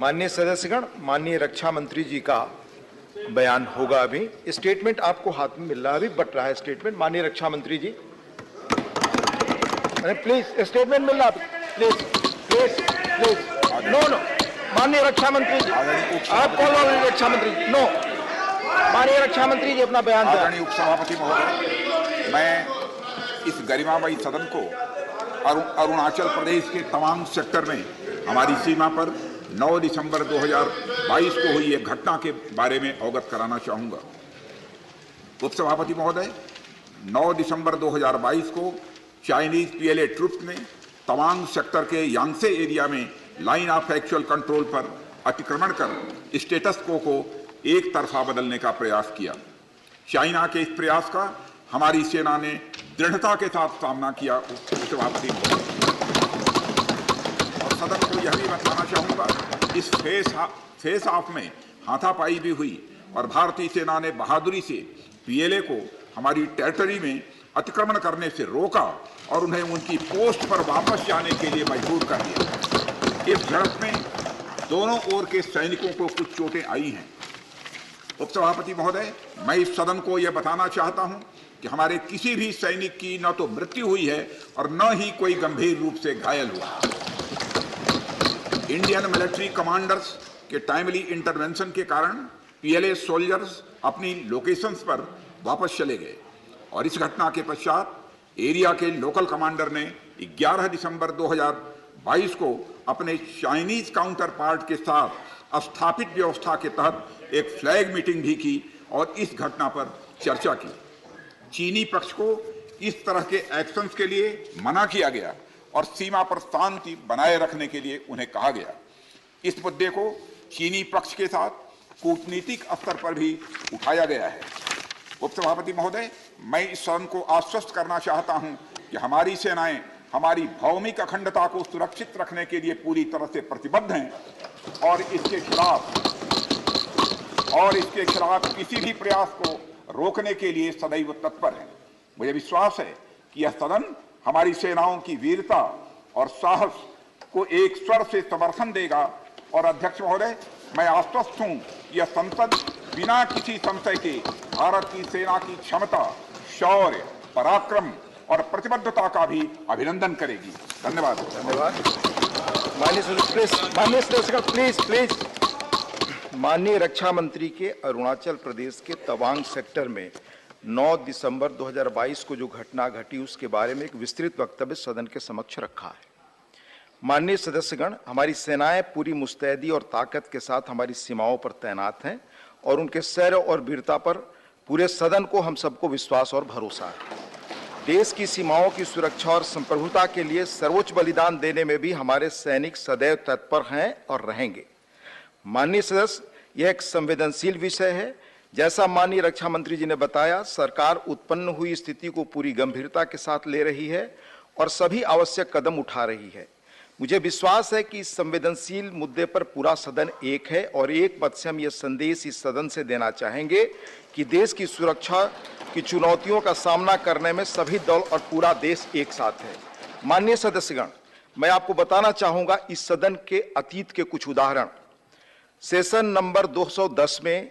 माननीय सदस्यगण, माननीय रक्षा मंत्री जी का बयान होगा। अभी स्टेटमेंट आपको हाथ में मिल रहा है, अभी बट रहा है स्टेटमेंट। माननीय रक्षा मंत्री जी, अरे प्लीज स्टेटमेंट मिल रहा है, please please please. No no, माननीय रक्षा मंत्री जी, आप कॉल रक्षा मंत्री जी, नो। माननीय रक्षा मंत्री जी अपना बयान। आदरणीय उपसभापति महोदय, मैं इस गरिमामयी सदन को अरुणाचल प्रदेश के तवांग सेक्टर में हमारी सीमा पर 9 दिसंबर 2022 को हुई एक घटना के बारे में अवगत कराना चाहूंगा। उपसभापति महोदय, 9 दिसंबर 2022 को चाइनीज पीएलए ट्रुप्स ने तवांग सेक्टर के यांगसे एरिया में लाइन ऑफ एक्चुअल कंट्रोल पर अतिक्रमण कर स्टेटस को एक तरफा बदलने का प्रयास किया। चाइना के इस प्रयास का हमारी सेना ने दृढ़ता के साथ सामना किया। उपसभापति और सदन को यह भी बताना चाहूंगा, इस फेस ऑफ में हाथापाई भी हुई और भारतीय सेना ने बहादुरी से पीएलए को हमारी टेरिटरी में अतिक्रमण करने से रोका और उन्हें उनकी पोस्ट पर वापस जाने के लिए मजबूर कर दिया। इस झड़प में दोनों ओर के सैनिकों को कुछ चोटें आई हैं। उपसभापति महोदय, मैं इस सदन को यह बताना चाहता हूं कि हमारे किसी भी सैनिक की न तो मृत्यु हुई है और न ही कोई गंभीर रूप से घायल हुआ। इंडियन मिलिट्री कमांडर्स के टाइमली इंटरवेंशन के कारण पीएलए सोल्जर्स अपनी लोकेशंस पर वापस चले गए और इस घटना के पश्चात एरिया के लोकल कमांडर ने 11 दिसंबर 2022 को अपने चाइनीज काउंटर पार्ट के साथ स्थापित व्यवस्था के तहत एक फ्लैग मीटिंग भी की और इस घटना पर चर्चा की। चीनी पक्ष को इस तरह के एक्शंस के लिए मना किया गया और सीमा पर शांति बनाए रखने के लिए उन्हें कहा गया। इस मुद्दे को चीनी पक्ष के साथ कूटनीतिक स्तर पर भी उठाया गया है। उपसभापति महोदय, मैं इस सदन को आश्वस्त करना चाहता हूं कि हमारी सेनाएं हमारी भौमिक अखंडता को सुरक्षित रखने के लिए पूरी तरह से प्रतिबद्ध हैं और इसके खिलाफ किसी भी प्रयास को रोकने के लिए सदैव तत्पर है। मुझे विश्वास है कि यह सदन हमारी सेनाओं की वीरता और साहस को एक स्वर से समर्थन देगा और अध्यक्ष महोदय, मैं आश्वस्त हूं यह संसद बिना किसी संशय के भारत की सेना की क्षमता, शौर्य, पराक्रम और प्रतिबद्धता का भी अभिनंदन करेगी। धन्यवाद। माननीय रक्षा मंत्री के अरुणाचल प्रदेश के तवांग सेक्टर में 9 दिसंबर 2022 को जो घटना घटी उसके बारे में एक विस्तृत वक्तव्य सदन के समक्ष रखा है। माननीय सदस्यगण, हमारी सेनाएं पूरी मुस्तैदी और ताकत के साथ हमारी सीमाओं पर तैनात हैं और उनके शौर्य और वीरता पर पूरे सदन को हम सबको विश्वास और भरोसा है। देश की सीमाओं की सुरक्षा और संप्रभुता के लिए सर्वोच्च बलिदान देने में भी हमारे सैनिक सदैव तत्पर हैं और रहेंगे। माननीय सदस्य, यह एक संवेदनशील विषय है। जैसा माननीय रक्षा मंत्री जी ने बताया, सरकार उत्पन्न हुई स्थिति को पूरी गंभीरता के साथ ले रही है और सभी आवश्यक कदम उठा रही है। मुझे विश्वास है कि इस संवेदनशील मुद्दे पर पूरा सदन एक है और एक मत से हम यह संदेश इस सदन से देना चाहेंगे कि देश की सुरक्षा की चुनौतियों का सामना करने में सभी दल और पूरा देश एक साथ है। माननीय सदस्यगण, मैं आपको बताना चाहूंगा इस सदन के अतीत के कुछ उदाहरण। सेशन नंबर 210 में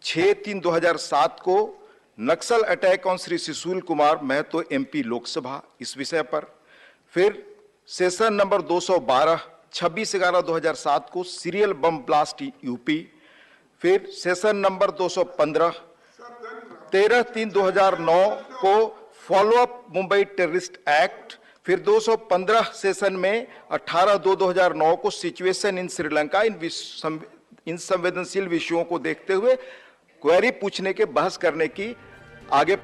6/3/2007 को Naxal attack on Shri Shishul Kumar Mahato MP Lok Sabha, इस विषय पर। फिर सेशन नंबर 212 26/11/2007 को सीरियल बम ब्लास्ट यूपी। फिर सेशन नंबर 215 13/3/2009 को फॉलोअप मुंबई टेररिस्ट एक्ट। फिर 215 सेशन में 18/2/2009 को सिचुएशन इन श्रीलंका। इन संवेदनशील विषयों को देखते हुए क्वेरी पूछने के बहस करने की आगे